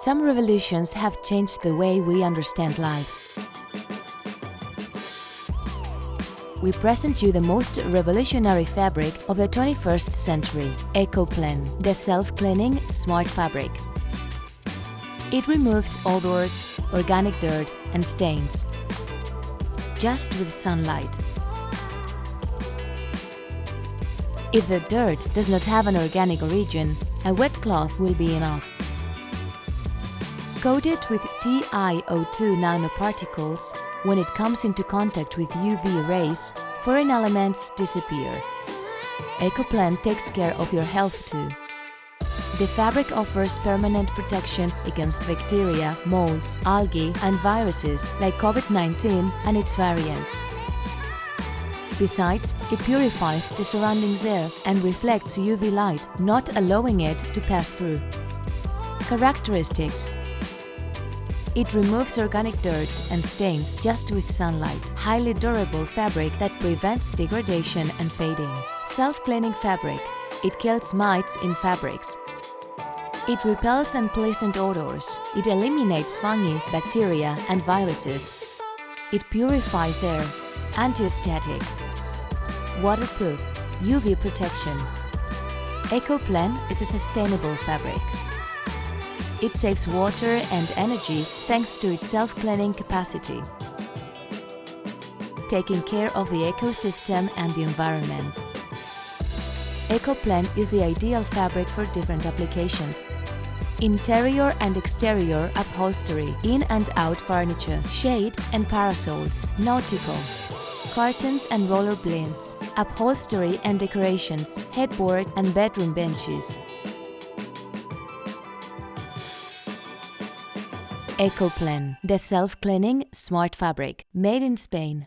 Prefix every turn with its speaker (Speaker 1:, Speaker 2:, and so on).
Speaker 1: Some revolutions have changed the way we understand life. We present you the most revolutionary fabric of the 21st century, Ecoplen, the self-cleaning smart fabric. It removes odors, organic dirt and stains, just with sunlight. If the dirt does not have an organic origin, a wet cloth will be enough. Coated with TiO2 nanoparticles, when it comes into contact with UV rays, foreign elements disappear. Ecoplen takes care of your health too. The fabric offers permanent protection against bacteria, molds, algae and viruses like COVID-19 and its variants. Besides, it purifies the surrounding air and reflects UV light, not allowing it to pass through. Characteristics: it removes organic dirt and stains just with sunlight. Highly durable fabric that prevents degradation and fading. Self-cleaning fabric. It kills mites in fabrics. It repels unpleasant odors. It eliminates fungi, bacteria and viruses. It purifies air. Anti-static. Waterproof. UV protection. Ecoplen is a sustainable fabric. It saves water and energy thanks to its self-cleaning capacity, taking care of the ecosystem and the environment. Ecoplen is the ideal fabric for different applications. Interior and exterior upholstery, in and out furniture, shade and parasols, nautical, curtains and roller blinds, upholstery and decorations, headboard and bedroom benches. Ecoplen, the self-cleaning smart fabric, made in Spain.